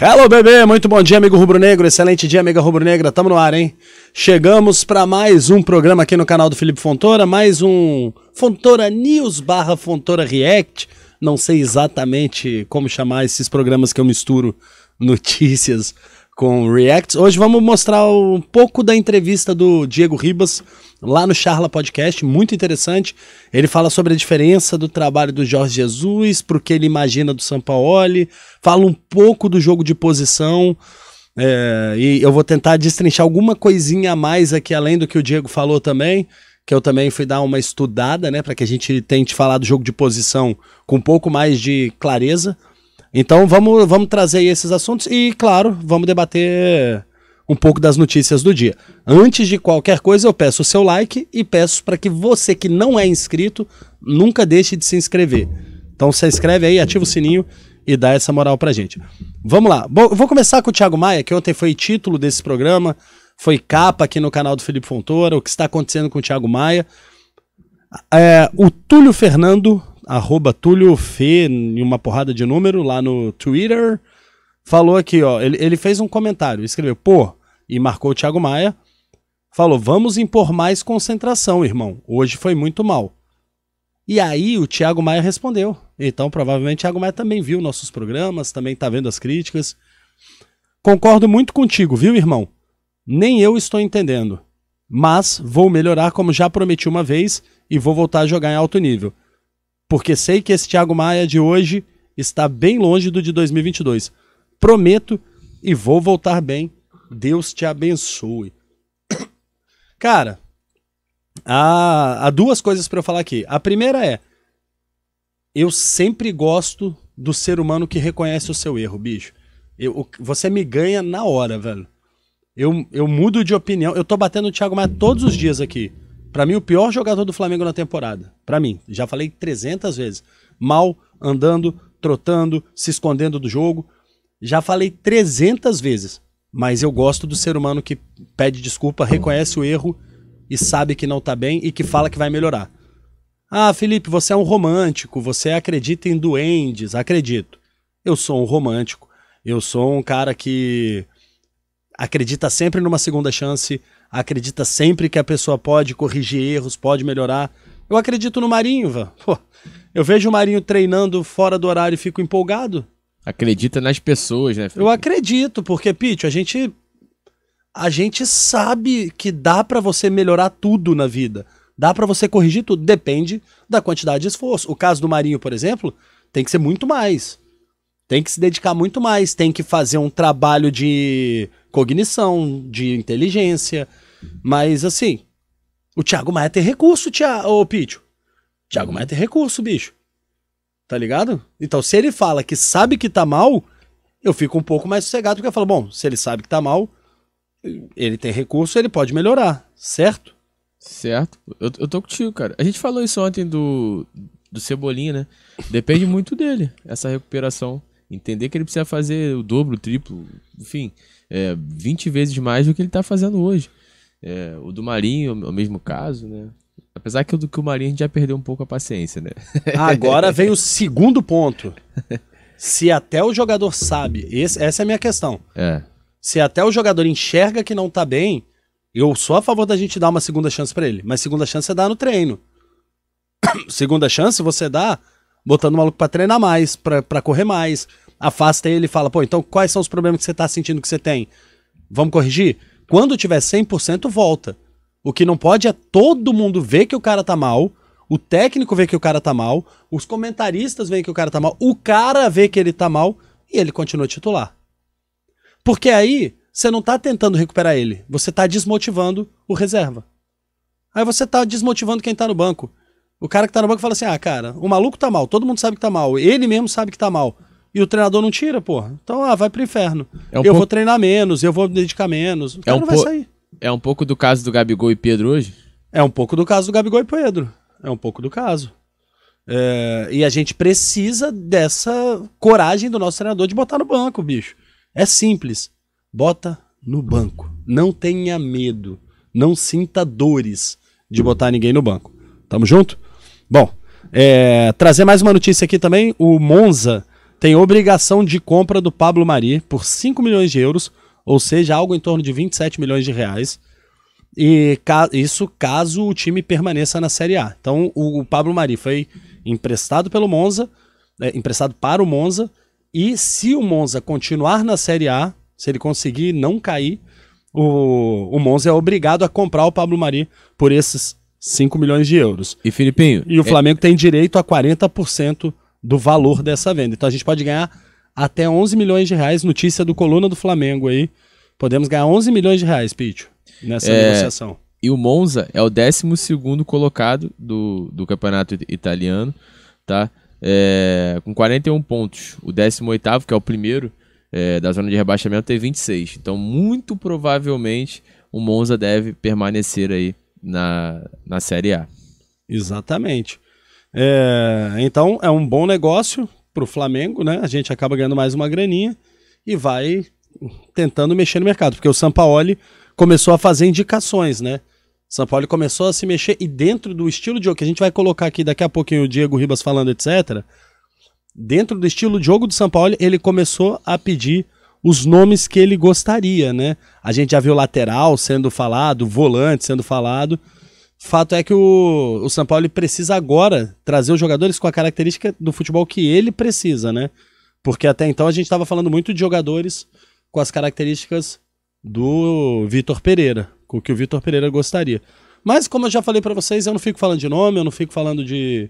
Hello, bebê! Muito bom dia, amigo rubro-negro. Excelente dia, amiga rubro-negra. Tamo no ar, hein? Chegamos para mais um programa aqui no canal do Felipe Fontoura, mais um Fontoura News / Fontoura React. Não sei exatamente como chamar esses programas que eu misturo notícias com reacts. Hoje vamos mostrar um pouco da entrevista do Diego Ribas lá no Charla Podcast, muito interessante. Ele fala sobre a diferença do trabalho do Jorge Jesus, pro que ele imagina do Sampaoli, fala um pouco do jogo de posição, e eu vou tentar destrinchar alguma coisinha a mais aqui, além do que o Diego falou também, que eu também fui dar uma estudada, né, para que a gente tente falar do jogo de posição com um pouco mais de clareza. Então vamos trazer esses assuntos e, claro, vamos debater um pouco das notícias do dia. Antes de qualquer coisa, eu peço o seu like e peço para que você que não é inscrito, nunca deixe de se inscrever. Então se inscreve aí, ativa o sininho e dá essa moral pra gente. Vamos lá. Bom, eu vou começar com o Thiago Maia, que ontem foi título desse programa, foi capa aqui no canal do Felipe Fontoura, o que está acontecendo com o Thiago Maia. O Túlio Fernando, @TúlioFê, em uma porrada de número, lá no Twitter, falou aqui, ó, ele fez um comentário, escreveu, e marcou o Thiago Maia, falou, vamos impor mais concentração, irmão, hoje foi muito mal. E aí o Thiago Maia respondeu, então provavelmente o Thiago Maia também viu nossos programas, também tá vendo as críticas. Concordo muito contigo, viu, irmão? Nem eu estou entendendo, mas vou melhorar como já prometi uma vez e vou voltar a jogar em alto nível. Porque sei que esse Thiago Maia de hoje está bem longe do de 2022. Prometo e vou voltar bem. Deus te abençoe. Cara, há duas coisas para eu falar aqui. A primeira é, eu sempre gosto do ser humano que reconhece o seu erro, bicho. Você me ganha na hora, velho. Eu mudo de opinião. Eu tô batendo o Thiago Maia todos os dias aqui. Pra mim, o pior jogador do Flamengo na temporada. Pra mim, já falei 300 vezes. Mal, andando, trotando, se escondendo do jogo. Já falei 300 vezes. Mas eu gosto do ser humano que pede desculpa, reconhece o erro e sabe que não tá bem e que fala que vai melhorar. Ah, Felipe, você é um romântico, você acredita em duendes. Acredito. Eu sou um romântico. Eu sou um cara que acredita sempre numa segunda chance, acredita sempre que a pessoa pode corrigir erros, pode melhorar. Eu acredito no Marinho, velho. Eu vejo o Marinho treinando fora do horário e fico empolgado. Acredita nas pessoas, né, Felipe? Eu acredito, porque, Pete, a gente sabe que dá pra você melhorar tudo na vida. Dá pra você corrigir tudo. Depende da quantidade de esforço. O caso do Marinho, por exemplo, tem que ser muito mais. Tem que se dedicar muito mais. Tem que fazer um trabalho de cognição, de inteligência. Mas, assim, o Thiago Maia tem recurso, Pítio. Thiago Maia tem recurso, bicho. Tá ligado? Então, se ele fala que sabe que tá mal, eu fico um pouco mais sossegado, porque eu falo, bom, se ele sabe que tá mal, ele tem recurso, ele pode melhorar, certo? Certo. Eu tô contigo, cara. A gente falou isso ontem do Cebolinha, né? Depende muito dele, essa recuperação. Entender que ele precisa fazer o dobro, o triplo, enfim, 20 vezes mais do que ele tá fazendo hoje. O do Marinho, o mesmo caso, né? Apesar que o Marinho a gente já perdeu um pouco a paciência, né? Agora vem o segundo ponto. Se até o jogador sabe, essa é a minha questão. Se até o jogador enxerga que não tá bem, eu sou a favor da gente dar uma segunda chance pra ele. Mas segunda chance é dar no treino. Segunda chance você dá botando o maluco pra treinar mais, pra correr mais. Afasta ele e fala, então quais são os problemas que você tá sentindo que você tem? Vamos corrigir? Quando tiver 100%, volta. O que não pode é todo mundo ver que o cara tá mal, o técnico vê que o cara tá mal, os comentaristas veem que o cara tá mal, o cara vê que ele tá mal e ele continua titular. Porque aí você não tá tentando recuperar ele, você tá desmotivando o reserva. Aí você tá desmotivando quem tá no banco. O cara que tá no banco fala assim, cara, o maluco tá mal, todo mundo sabe que tá mal, ele mesmo sabe que tá mal. E o treinador não tira, porra. Então, vai pro inferno. Vou treinar menos, eu vou me dedicar menos. O cara não vai sair. É um pouco do caso do Gabigol e Pedro hoje? É um pouco do caso do Gabigol e Pedro. É um pouco do caso. E a gente precisa dessa coragem do nosso treinador de botar no banco, bicho. É simples. Bota no banco. Não tenha medo. Não sinta dores de botar ninguém no banco. Tamo junto? Bom, trazer mais uma notícia aqui também. O Monza tem obrigação de compra do Pablo Mari por 5 milhões de euros, ou seja, algo em torno de 27 milhões de reais. E isso caso o time permaneça na Série A. Então o Pablo Mari foi emprestado pelo Monza, emprestado para o Monza, e se o Monza continuar na Série A, se ele conseguir não cair, o Monza é obrigado a comprar o Pablo Mari por esses 5 milhões de euros. E Filipinho... E o Flamengo tem direito a 40% do valor dessa venda. Então a gente pode ganhar até 11 milhões de reais, notícia do Coluna do Flamengo aí. Podemos ganhar 11 milhões de reais, Pítio, nessa negociação. E o Monza é o 12º colocado do campeonato italiano, tá? Com 41 pontos. O 18º, que é o primeiro da zona de rebaixamento, tem 26. Então, muito provavelmente, o Monza deve permanecer aí na Série A. Exatamente. Então, é um bom negócio pro Flamengo, né? A gente acaba ganhando mais uma graninha e vai tentando mexer no mercado, porque o Sampaoli começou a fazer indicações, né? O Sampaoli começou a se mexer e dentro do estilo de jogo, que a gente vai colocar aqui daqui a pouquinho o Diego Ribas falando, etc., dentro do estilo de jogo do Sampaoli, ele começou a pedir os nomes que ele gostaria, né? A gente já viu lateral sendo falado, volante sendo falado. Fato é que o Sampaoli precisa agora trazer os jogadores com a característica do futebol que ele precisa, né? Porque até então a gente estava falando muito de jogadores com as características do Vitor Pereira, com o que o Vitor Pereira gostaria. Mas, como eu já falei para vocês, eu não fico falando de nome, eu não fico falando de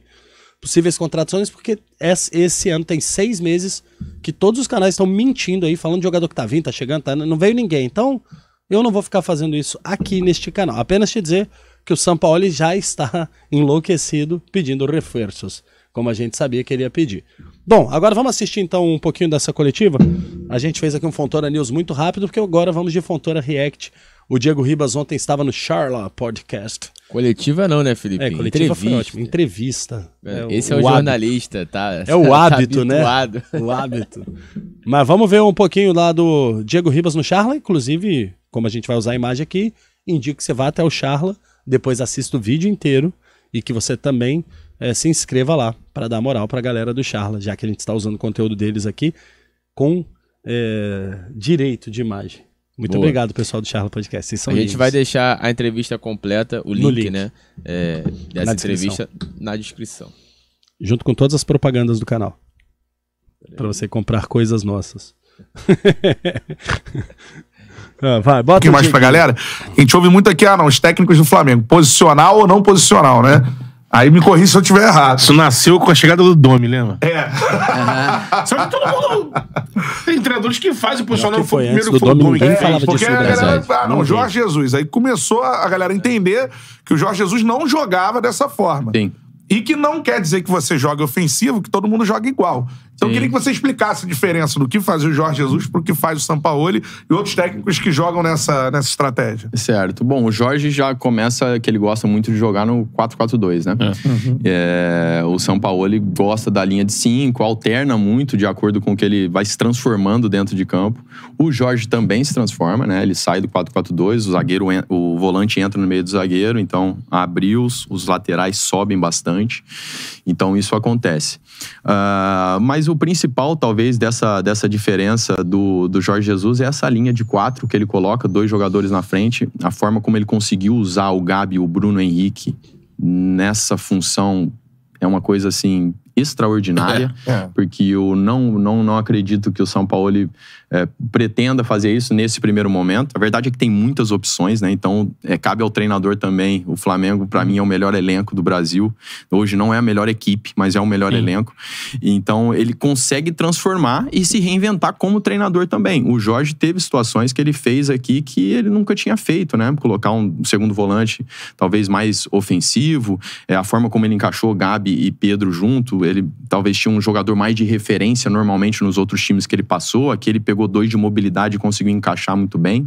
possíveis contratações, porque esse ano tem 6 meses que todos os canais estão mentindo aí, falando de jogador que tá vindo, tá chegando, não veio ninguém. Então, eu não vou ficar fazendo isso aqui neste canal. Apenas te dizer que o Sampaoli já está enlouquecido pedindo reforços, como a gente sabia que ele ia pedir. Bom, agora vamos assistir então um pouquinho dessa coletiva. A gente fez aqui um Fontoura News muito rápido, porque agora vamos de Fontoura React. O Diego Ribas ontem estava no Charla Podcast. Coletiva não, né, Felipe? Coletiva foi ótimo. Entrevista. Esse é o jornalista, tá? É o hábito, né? O hábito. Mas vamos ver um pouquinho lá do Diego Ribas no Charla. Inclusive, como a gente vai usar a imagem aqui, indico que você vá até o Charla, depois assista o vídeo inteiro e que você também se inscreva lá para dar moral para a galera do Charla, já que a gente está usando o conteúdo deles aqui com direito de imagem. Muito obrigado, pessoal do Charla Podcast. Vocês são lindos. Vai deixar a entrevista completa, o link, né? Dessa entrevista na descrição. Junto com todas as propagandas do canal. Para você comprar coisas nossas. Vai, bota um pouquinho mais pra galera. A gente ouve muito aqui, os técnicos do Flamengo. Posicional ou não posicional, né? Aí me corrija se eu estiver errado. Isso nasceu com a chegada do Domi, lembra? Só que todo mundo... Tem treinadores que fazem o posicional. Foi primeiro do Domi, ninguém falava disso no Brasil. Jorge Jesus. Aí começou a galera entender que o Jorge Jesus não jogava dessa forma. Sim. E que não quer dizer que você joga ofensivo, que todo mundo joga igual. Então eu queria que você explicasse a diferença do que fazia o Jorge Jesus pro que faz o Sampaoli e outros técnicos que jogam nessa estratégia. Certo. Bom, o Jorge já começa que ele gosta muito de jogar no 4-4-2, né? O Sampaoli gosta da linha de 5, alterna muito de acordo com o que ele vai se transformando dentro de campo. O Jorge também se transforma, né? Ele sai do 4-4-2, o volante entra no meio do zagueiro, então abriu, os laterais sobem bastante. Então isso acontece. Mas o principal, talvez, dessa diferença do Jorge Jesus é essa linha de 4 que ele coloca, 2 jogadores na frente, a forma como ele conseguiu usar o Gabi e o Bruno Henrique nessa função é uma coisa, assim, extraordinária, porque eu não acredito que o Sampaoli pretenda fazer isso nesse primeiro momento. A verdade é que tem muitas opções, né? Então, cabe ao treinador também. O Flamengo, para mim, é o melhor elenco do Brasil. Hoje não é a melhor equipe, mas é o melhor elenco. Então, ele consegue transformar e se reinventar como treinador também. O Jorge teve situações que ele fez aqui que ele nunca tinha feito, né? Colocar um segundo volante, talvez mais ofensivo. A forma como ele encaixou Gabi e Pedro junto, ele talvez tinha um jogador mais de referência normalmente nos outros times que ele passou. Aqui ele pegou 2 de mobilidade e conseguiu encaixar muito bem.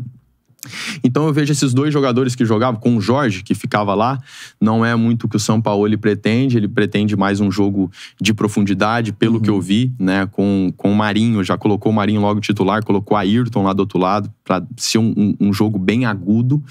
Então eu vejo esses dois jogadores que jogavam, com o Jorge, que ficava lá, não é muito o que o Sampaoli pretende, ele pretende mais um jogo de profundidade, pelo que eu vi, né, com o Marinho, já colocou o Marinho logo titular, colocou a Ayrton lá do outro lado, para ser um jogo bem agudo.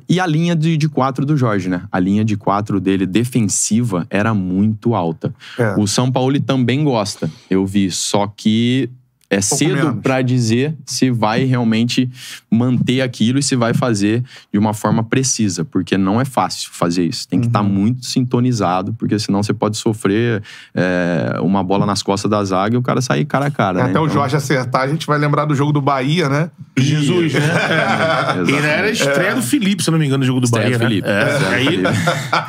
E a linha de 4 do Jorge, né? A linha de 4 dele defensiva era muito alta. O Sampaoli também gosta, eu vi, só que é cedo para dizer se vai realmente manter aquilo e se vai fazer de uma forma precisa, porque não é fácil fazer isso. Tem que estar muito sintonizado, porque senão você pode sofrer uma bola nas costas da zaga e o cara sair cara a cara. Né? Até o Jorge acertar, a gente vai lembrar do jogo do Bahia, né? Jesus, né? E era a estreia do Felipe, se eu não me engano, no jogo do Bahia, né? Aí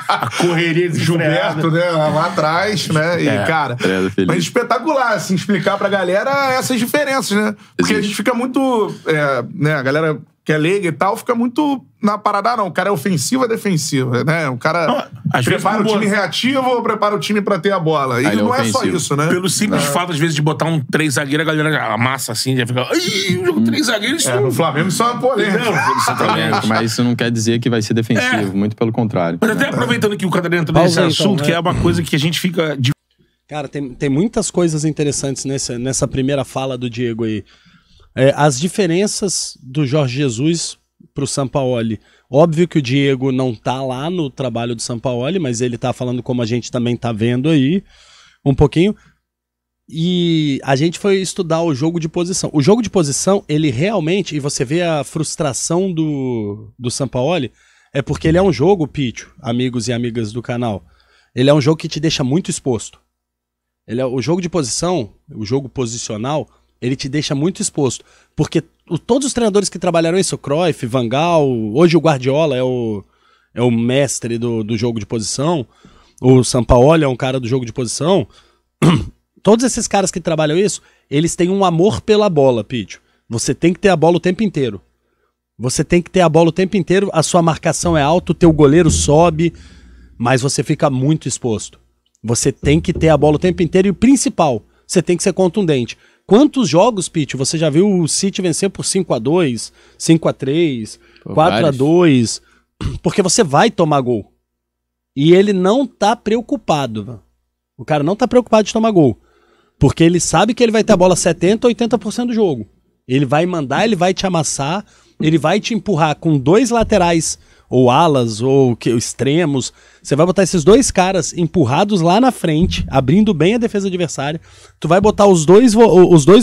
a correria de Gilberto, né? Lá atrás, né? E, cara, mas espetacular, assim, explicar pra galera essas diferenças, né? Porque a gente fica muito, né? A galera que é leiga e tal, fica muito na parada, não. O cara é ofensiva, defensiva, né? O cara prepara o time reativo ou prepara o time pra ter a bola. E não é só isso, né? Pelo simples fato, às vezes, de botar um 3 zagueiro, a galera amassa assim, já fica... Ai, o jogo 3 zagueiros... No Flamengo isso é uma polêmica. Mas isso não quer dizer que vai ser defensivo, muito pelo contrário. Mas até aproveitando que o Catarina entrou nesse assunto, que é uma coisa que a gente fica... Cara, tem muitas coisas interessantes nessa primeira fala do Diego aí. As diferenças do Jorge Jesus pro Sampaoli. Óbvio que o Diego não tá lá no trabalho do Sampaoli, mas ele tá falando como a gente também tá vendo aí, um pouquinho. E a gente foi estudar o jogo de posição. O jogo de posição, ele realmente, e você vê a frustração do Sampaoli, é porque ele é um jogo, Pítio, amigos e amigas do canal, ele é um jogo que te deixa muito exposto. O jogo de posição, o jogo posicional, ele te deixa muito exposto. Porque todos os treinadores que trabalharam isso, Cruyff, Van Gaal, hoje o Guardiola é o mestre do jogo de posição, o Sampaoli é um cara do jogo de posição. Todos esses caras que trabalham isso, eles têm um amor pela bola, Pítio. Você tem que ter a bola o tempo inteiro. Você tem que ter a bola o tempo inteiro, a sua marcação é alta, o teu goleiro sobe, mas você fica muito exposto. Você tem que ter a bola o tempo inteiro e o principal, você tem que ser contundente. Quantos jogos, Pete, você já viu o City vencer por 5-2, 5-3, 4-2? Porque você vai tomar gol. E ele não tá preocupado. O cara não tá preocupado de tomar gol. Porque ele sabe que ele vai ter a bola 70%, 80% do jogo. Ele vai mandar, ele vai te amassar, ele vai te empurrar com 2 laterais, ou alas, ou extremos. Você vai botar esses 2 caras empurrados lá na frente, abrindo bem a defesa adversária. Tu vai botar os dois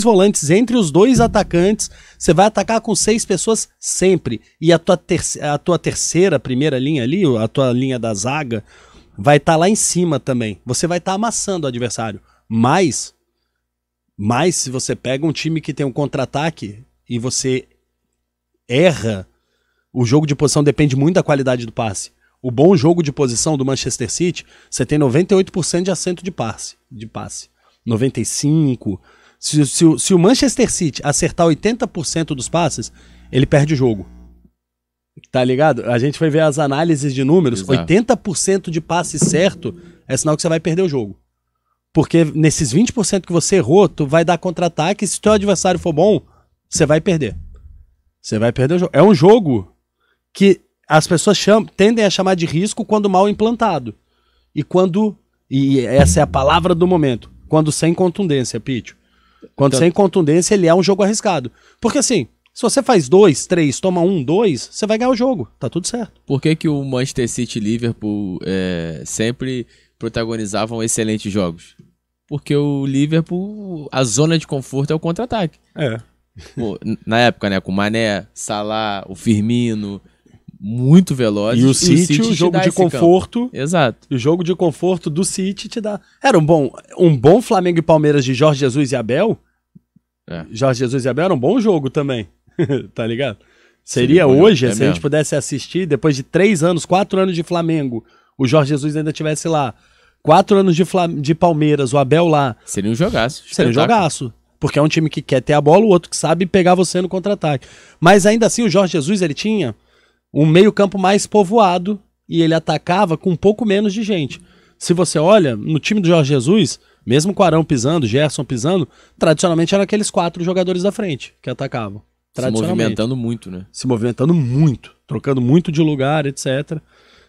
volantes entre os 2 atacantes. Você vai atacar com 6 pessoas sempre. E a tua terceira, primeira linha ali, a tua linha da zaga, vai estar lá em cima também. Você vai estar amassando o adversário. Mas se você pega um time que tem um contra-ataque e você erra, o jogo de posição depende muito da qualidade do passe. O bom jogo de posição do Manchester City, você tem 98% de assento de passe. 95%. Se o Manchester City acertar 80% dos passes, ele perde o jogo. Tá ligado? A gente foi ver as análises de números. Exato. 80% de passe certo é sinal que você vai perder o jogo. Porque nesses 20% que você errou, tu vai dar contra-ataque. Se o teu adversário for bom, você vai perder. Você vai perder o jogo. É um jogo que as pessoas tendem a chamar de risco quando mal implantado. E essa é a palavra do momento, quando sem contundência, Pítio. Quando sem contundência, ele é um jogo arriscado. Porque assim, se você faz 2, 3, toma 1, 2, você vai ganhar o jogo. Tá tudo certo. Por que o Manchester City e Liverpool sempre protagonizavam excelentes jogos? Porque o Liverpool, a zona de conforto é o contra-ataque. Pô, na época, né, com o Mané, Salah, o Firmino, muito velozes. E o City o jogo de conforto. Campo. Exato. O jogo de conforto do City te dá. Era um bom Flamengo e Palmeiras de Jorge Jesus e Abel. Jorge Jesus e Abel era um bom jogo também. Tá ligado? Seria hoje, se a gente pudesse assistir, depois de 3 anos, 4 anos de Flamengo, o Jorge Jesus ainda estivesse lá, 4 anos de Palmeiras, o Abel lá. Seria um jogaço. Seria um jogaço. Porque é um time que quer ter a bola, o outro que sabe pegar você no contra-ataque. Mas ainda assim, o Jorge Jesus, ele tinha um meio-campo mais povoado e ele atacava com um pouco menos de gente. Se você olha, no time do Jorge Jesus, mesmo com o Arão pisando, Gerson pisando, tradicionalmente eram aqueles 4 jogadores da frente que atacavam. Se movimentando muito, né? Se movimentando muito, trocando muito de lugar, etc.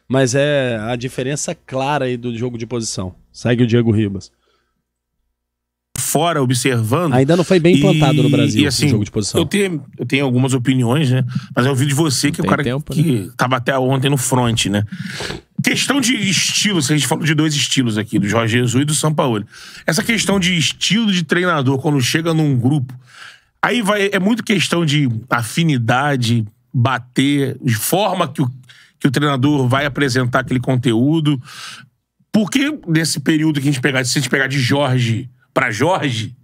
Mas é a diferença clara aí do jogo de posição. Segue o Diego Ribas. Fora, observando... Ainda não foi bem implantado no Brasil, assim, o jogo de posição. Eu tenho algumas opiniões, né? Mas eu vi de você que é o cara que tava até ontem no front, né? Questão de estilo, se a gente falou de 2 estilos aqui, do Jorge Jesus e do Sampaoli. Essa questão de estilo de treinador, quando chega num grupo, aí é muito questão de afinidade, bater, de forma que o treinador vai apresentar aquele conteúdo. Porque nesse período que se a gente pegar de Jorge pra Jorge,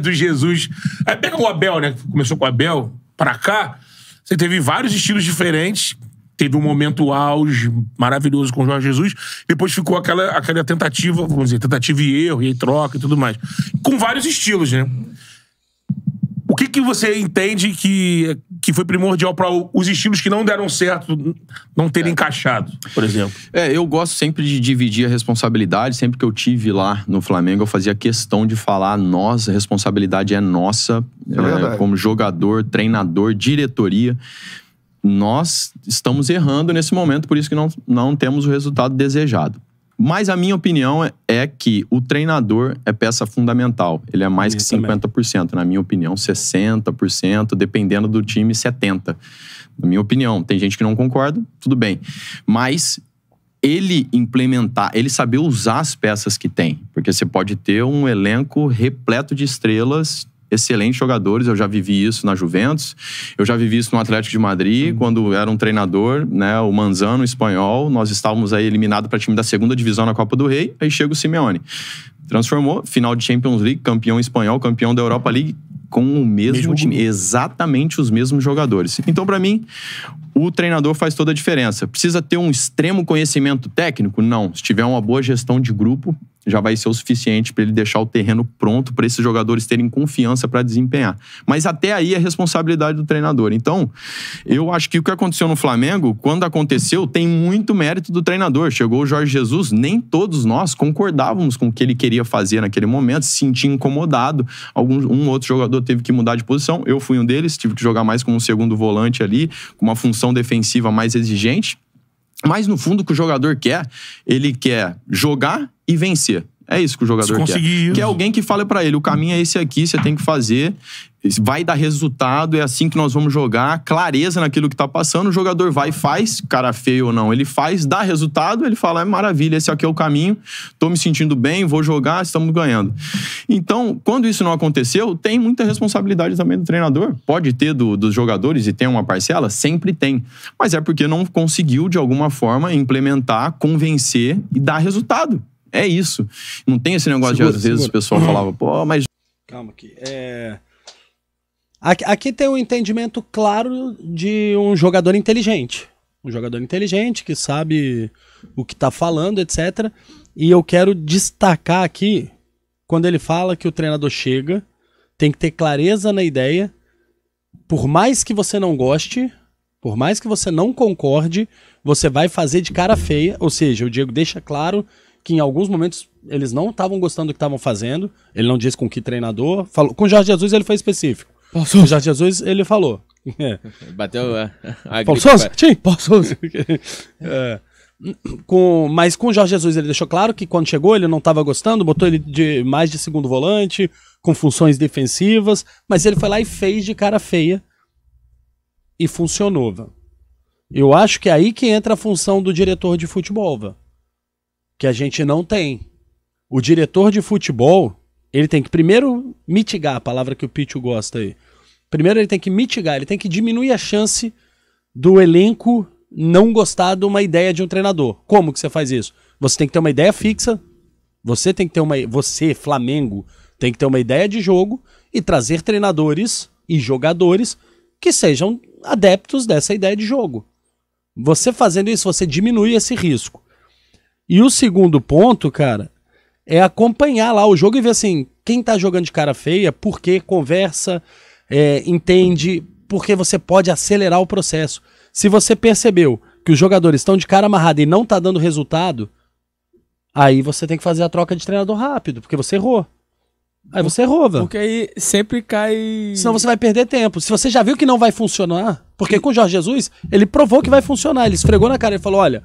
do Jesus... Aí pega o Abel, né? Começou com o Abel, pra cá, você teve vários estilos diferentes. Teve um momento auge maravilhoso com o Jorge Jesus. Depois ficou aquela tentativa, vamos dizer, tentativa e erro, e aí troca e tudo mais. Com vários estilos, né? O que você entende que foi primordial para os estilos que não deram certo não terem encaixado, por exemplo? Eu gosto sempre de dividir a responsabilidade. Sempre que eu tive lá no Flamengo, eu fazia questão de falar: a responsabilidade é nossa, como jogador, treinador, diretoria. Nós estamos errando nesse momento, por isso que não temos o resultado desejado. Mas a minha opinião é que o treinador é peça fundamental. Ele é mais que 50%, na minha opinião, 60%, dependendo do time, 70%. Na minha opinião, tem gente que não concorda, tudo bem. Mas ele implementar, ele saber usar as peças que tem. Porque você pode ter um elenco repleto de estrelas, excelentes jogadores. Eu já vivi isso na Juventus, eu já vivi isso no Atlético de Madrid, quando era um treinador, né, o Manzano, espanhol. Nós estávamos aí eliminados para time da 2ª divisão na Copa do Rei, aí chega o Simeone. Transformou, final de Champions League, campeão espanhol, campeão da Europa League, com o mesmo time, exatamente os mesmos jogadores. Então, para mim, o treinador faz toda a diferença. Precisa ter um extremo conhecimento técnico? Não. Se tiver uma boa gestão de grupo, já vai ser o suficiente para ele deixar o terreno pronto para esses jogadores terem confiança para desempenhar. Mas até aí é responsabilidade do treinador. Então, eu acho que o que aconteceu no Flamengo, quando aconteceu, tem muito mérito do treinador. Chegou o Jorge Jesus, nem todos nós concordávamos com o que ele queria fazer naquele momento, se sentia incomodado. Um outro jogador teve que mudar de posição. Eu fui um deles, tive que jogar mais como um segundo volante ali, com uma função defensiva mais exigente. Mas, no fundo, o que o jogador quer, ele quer jogar e vencer. É isso que o jogador quer. Que é alguém que fale pra ele: o caminho é esse aqui, você tem que fazer, vai dar resultado, é assim que nós vamos jogar, clareza naquilo que tá passando. O jogador vai e faz, cara feio ou não, ele faz, dá resultado, ele fala: é maravilha, esse aqui é o caminho, tô me sentindo bem, vou jogar, estamos ganhando. Então, quando isso não aconteceu, tem muita responsabilidade também do treinador. Pode ter dos jogadores, e tem uma parcela, sempre tem. Mas é porque não conseguiu, de alguma forma, implementar, convencer e dar resultado. É isso. Não tem esse negócio de, às vezes, o pessoal falava: pô, mas... Calma aqui. Aqui tem um entendimento claro de um jogador inteligente. Um jogador inteligente que sabe o que tá falando, etc. E eu quero destacar aqui, quando ele fala que o treinador chega, tem que ter clareza na ideia. Por mais que você não goste, por mais que você não concorde, você vai fazer de cara feia. Ou seja, o Diego deixa claro que em alguns momentos eles não estavam gostando do que estavam fazendo. Ele não disse com que treinador. Falou. Com o Jorge Jesus ele foi específico. Com o Jorge Jesus ele falou. Bateu a Paulo Sousa? Sim, Paulo Sousa. Mas com o Jorge Jesus ele deixou claro que quando chegou ele não estava gostando, botou ele mais de segundo volante, com funções defensivas, mas ele foi lá e fez de cara feia e funcionou. Véio. Eu acho que é aí que entra a função do diretor de futebol, véio, que a gente não tem. O diretor de futebol, ele tem que primeiro mitigar, a palavra que o Pichu gosta aí. Primeiro ele tem que mitigar, ele tem que diminuir a chance do elenco não gostar de uma ideia de um treinador. Como que você faz isso? Você tem que ter uma ideia fixa, você, Flamengo, tem que ter uma ideia de jogo e trazer treinadores e jogadores que sejam adeptos dessa ideia de jogo. Você fazendo isso, você diminui esse risco. E o segundo ponto, cara, é acompanhar lá o jogo e ver assim, quem tá jogando de cara feia, por que conversa, entende, porque você pode acelerar o processo. Se você percebeu que os jogadores estão de cara amarrada e não tá dando resultado, aí você tem que fazer a troca de treinador rápido, porque você errou. Aí você errou, velho. Porque aí sempre cai... Senão você vai perder tempo. Se você já viu que não vai funcionar, porque com o Jorge Jesus, ele provou que vai funcionar. Ele esfregou na cara e falou, olha,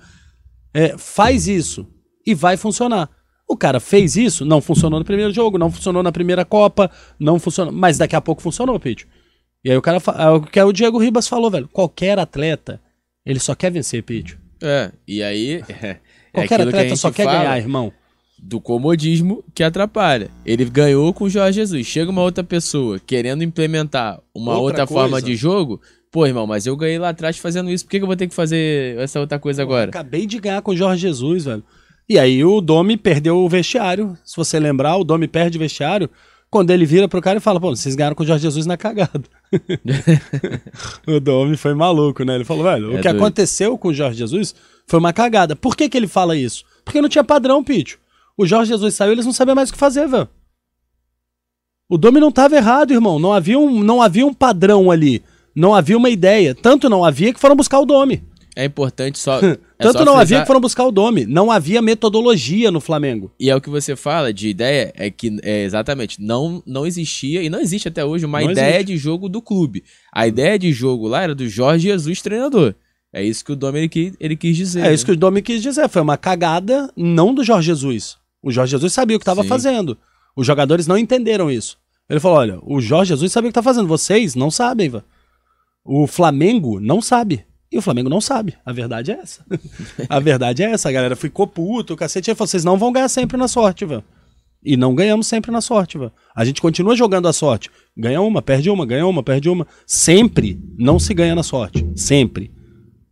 faz isso e vai funcionar. O cara fez isso, não funcionou no primeiro jogo, não funcionou na primeira Copa, não funcionou, mas daqui a pouco funcionou, Pítio. E aí o cara, o que o Diego Ribas falou, velho, qualquer atleta, ele só quer vencer, Pítio. E aí... Qualquer atleta só quer ganhar, irmão. Do comodismo que atrapalha. Ele ganhou com o Jorge Jesus. Chega uma outra pessoa querendo implementar uma outra forma de jogo. Pô, irmão, mas eu ganhei lá atrás fazendo isso. Por que eu vou ter que fazer essa outra coisa agora? Eu acabei de ganhar com o Jorge Jesus, velho. E aí o Domi perdeu o vestiário. Se você lembrar, o Domi perde o vestiário quando ele vira pro cara e fala, pô, vocês ganharam com o Jorge Jesus na cagada. O Domi foi maluco, né? Ele falou, velho, o que aconteceu com o Jorge Jesus foi uma cagada. Por que ele fala isso? Porque não tinha padrão, Pítio. O Jorge Jesus saiu, eles não sabiam mais o que fazer, velho. O Domi não estava errado, irmão. Não havia um padrão ali. Não havia uma ideia. Tanto não havia que foram buscar o Domi. É importante só... Tanto não havia que foram buscar o Domi. Não havia metodologia no Flamengo. E é o que você fala de ideia, é que exatamente, não existia, e não existe até hoje, uma ideia de jogo do clube. A ideia de jogo lá era do Jorge Jesus, treinador. É isso que o Domi ele quis dizer. É isso que o Domi quis dizer. Foi uma cagada não do Jorge Jesus. O Jorge Jesus sabia o que estava fazendo. Os jogadores não entenderam isso. Ele falou, olha, o Jorge Jesus sabia o que está fazendo. Vocês não sabem, velho. O Flamengo não sabe. E o Flamengo não sabe. A verdade é essa. A verdade é essa. A galera ficou puto, o cacete. Ele falou, vocês não vão ganhar sempre na sorte, velho. E não ganhamos sempre na sorte, velho. A gente continua jogando a sorte. Ganha uma, perde uma, ganha uma, perde uma. Sempre não se ganha na sorte. Sempre.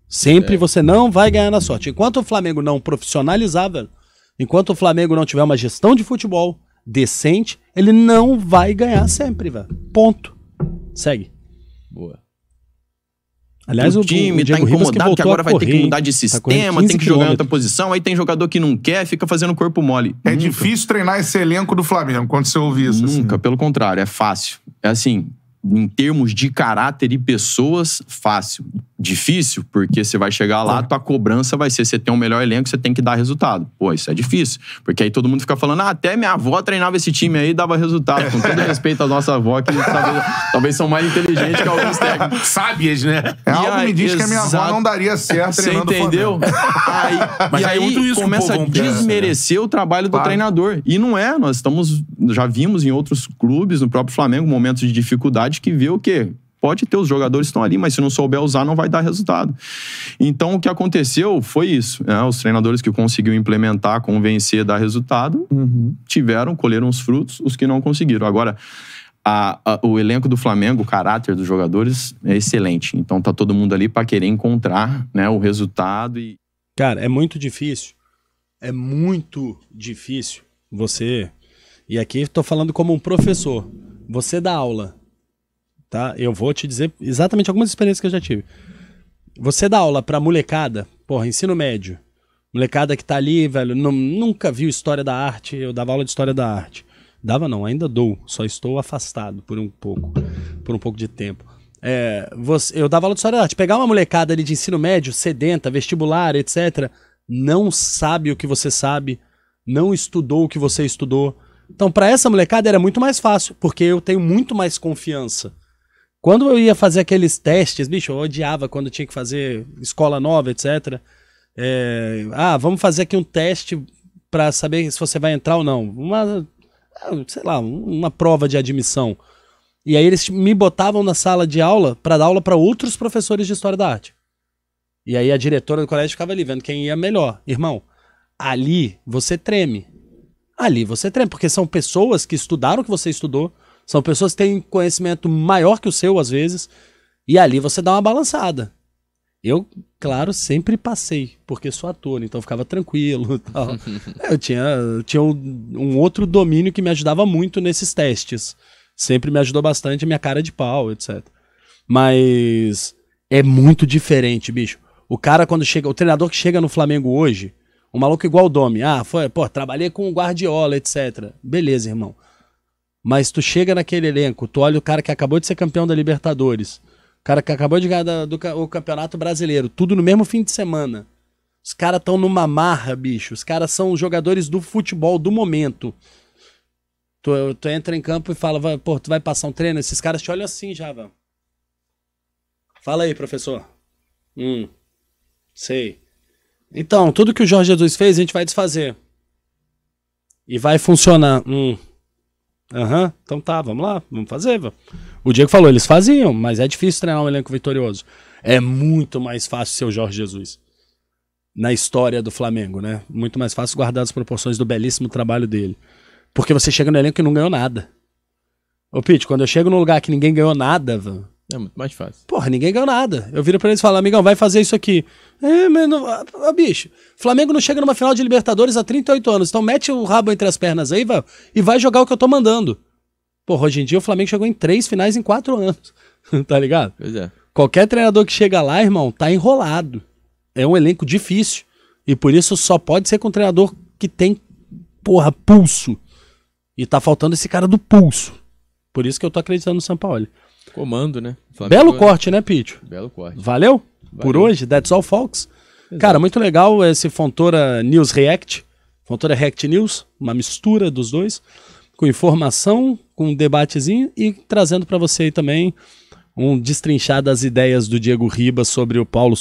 Sempre você não vai ganhar na sorte. Enquanto o Flamengo não profissionalizar, velho, enquanto o Flamengo não tiver uma gestão de futebol decente, ele não vai ganhar sempre, velho. Ponto. Segue. Boa. Aliás, o time tá incomodado que agora vai ter que mudar de sistema, tem que jogar em outra posição, aí tem jogador que não quer, fica fazendo corpo mole. É difícil treinar esse elenco do Flamengo, quando você ouve isso. Nunca, pelo contrário, é fácil. É assim, em termos de caráter e pessoas, fácil. Difícil, porque você vai chegar lá, tua cobrança vai ser, você tem um melhor elenco, você tem que dar resultado. Pô, isso é difícil. Porque aí todo mundo fica falando, até minha avó treinava esse time aí e dava resultado. Com todo respeito à nossa avó, que talvez são mais inteligentes que alguns técnicos. Sábias, né? Algo me diz que a minha avó não daria certo treinando. Você entendeu? Mas aí começa a desmerecer o trabalho do treinador. E não é, nós já vimos em outros clubes, no próprio Flamengo, momentos de dificuldade que vê o quê? Pode ter, os jogadores estão ali, mas se não souber usar, não vai dar resultado. Então, o que aconteceu foi isso. Né? Os treinadores que conseguiram implementar, convencer, dar resultado, colheram os frutos, os que não conseguiram. Agora, o elenco do Flamengo, o caráter dos jogadores é excelente. Então, tá todo mundo ali para querer encontrar, né, o resultado. Cara, é muito difícil. É muito difícil você... E aqui estou falando como um professor. Você dá aula... Tá? Eu vou te dizer exatamente algumas experiências que eu já tive. Você dá aula pra molecada, ensino médio. Molecada que tá ali, velho, nunca viu história da arte. Eu dava aula de história da arte. Dava não, ainda dou. Só estou afastado por um pouco de tempo. Eu dava aula de história da arte. Pegar uma molecada ali de ensino médio, sedenta, vestibular, etc. Não sabe o que você sabe. Não estudou o que você estudou. Então, pra essa molecada era muito mais fácil, porque eu tenho muito mais confiança. Quando eu ia fazer aqueles testes, bicho, eu odiava quando tinha que fazer escola nova, etc. Vamos fazer aqui um teste para saber se você vai entrar ou não. Uma prova de admissão. E aí eles me botavam na sala de aula para dar aula para outros professores de História da Arte. E aí a diretora do colégio ficava ali vendo quem ia melhor. Irmão, ali você treme. Porque são pessoas que estudaram o que você estudou, são pessoas que têm conhecimento maior que o seu, às vezes, e ali você dá uma balançada. Eu, claro, sempre passei, porque sou ator, então eu ficava tranquilo. Tal. Eu tinha um outro domínio que me ajudava muito nesses testes. Sempre me ajudou bastante a minha cara de pau, etc. Mas é muito diferente, bicho. O cara, quando chega, o treinador que chega no Flamengo hoje, um maluco igual o Domi, trabalhei com o Guardiola, etc. Beleza, irmão. Mas tu chega naquele elenco, tu olha o cara que acabou de ser campeão da Libertadores, o cara que acabou de ganhar o Campeonato Brasileiro, tudo no mesmo fim de semana. Os caras estão numa marra, bicho. Os caras são jogadores do futebol do momento. Tu entra em campo e fala, pô, tu vai passar um treino, esses caras te olham assim já, velho. Fala aí, professor. Sei. Então, tudo que o Jorge Jesus fez, a gente vai desfazer. E vai funcionar. Então tá, vamos lá, vamos fazer, velho. O Diego falou, eles faziam, mas é difícil treinar um elenco vitorioso. É muito mais fácil ser o Jorge Jesus. Na história do Flamengo, né? Muito mais fácil guardar as proporções do belíssimo trabalho dele. Porque você chega no elenco e não ganhou nada. Ô, Pete, quando eu chego num lugar que ninguém ganhou nada, velho. É muito mais fácil. Porra, ninguém ganhou nada. Eu viro pra eles e falo, amigão, vai fazer isso aqui. Mas não... bicho, Flamengo não chega numa final de Libertadores há 38 anos. Então mete o rabo entre as pernas aí, velho, e vai jogar o que eu tô mandando. Porra, hoje em dia o Flamengo chegou em 3 finais em 4 anos. Tá ligado? Pois é. Qualquer treinador que chega lá, irmão, tá enrolado. É um elenco difícil. E por isso só pode ser com um treinador que tem, porra, pulso. E tá faltando esse cara do pulso. Por isso que eu tô acreditando no Sampaoli. Comando, né? Flamengo... Belo corte, né, Pítio? Belo corte. Valeu? Por hoje? That's all, folks. Exato. Cara, muito legal esse Fontoura News React. Fontoura React News, uma mistura dos dois. Com informação, com um debatezinho e trazendo pra você aí também um destrinchar das ideias do Diego Ribas sobre o Paulo,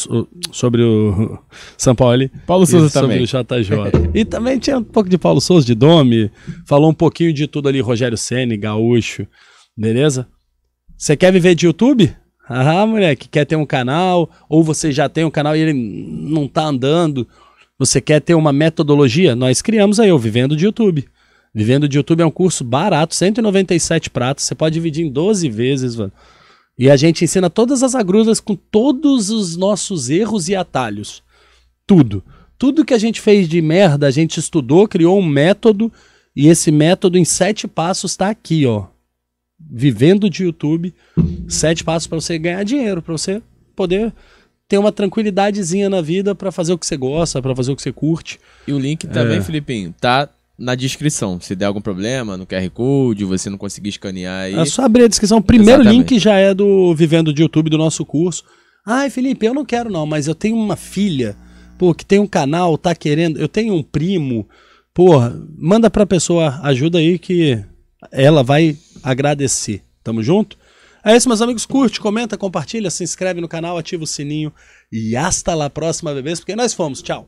sobre o Sampaoli. Paulo Souza também. Sobre o JJ. E também tinha um pouco de Paulo Souza, de Domi. Falou um pouquinho de tudo ali, Rogério Ceni, Gaúcho. Beleza? Você quer viver de YouTube? Ah, moleque, quer ter um canal? Ou você já tem um canal e ele não tá andando? Você quer ter uma metodologia? Nós criamos aí o Vivendo de YouTube. Vivendo de YouTube é um curso barato, 197 pratos. Você pode dividir em 12 vezes, mano. E a gente ensina todas as agruras com todos os nossos erros e atalhos. Tudo. Tudo que a gente fez de merda, a gente estudou, criou um método. E esse método em 7 passos tá aqui, ó. Vivendo de YouTube, 7 passos para você ganhar dinheiro, para você poder ter uma tranquilidadezinha na vida para fazer o que você gosta, para fazer o que você curte. E o link também, Filipinho, tá na descrição. Se der algum problema no QR Code, você não conseguir escanear aí... É só abrir a descrição. O primeiro link já é do Vivendo de YouTube, do nosso curso. Ai, Felipe, eu não quero não, mas eu tenho uma filha, pô, que tem um canal, tá querendo... Eu tenho um primo, porra, manda pra pessoa, ajuda aí que ela vai agradecer. Tamo junto? É isso, meus amigos. Curte, comenta, compartilha, se inscreve no canal, ativa o sininho e hasta lá próxima, bebês, porque nós fomos. Tchau.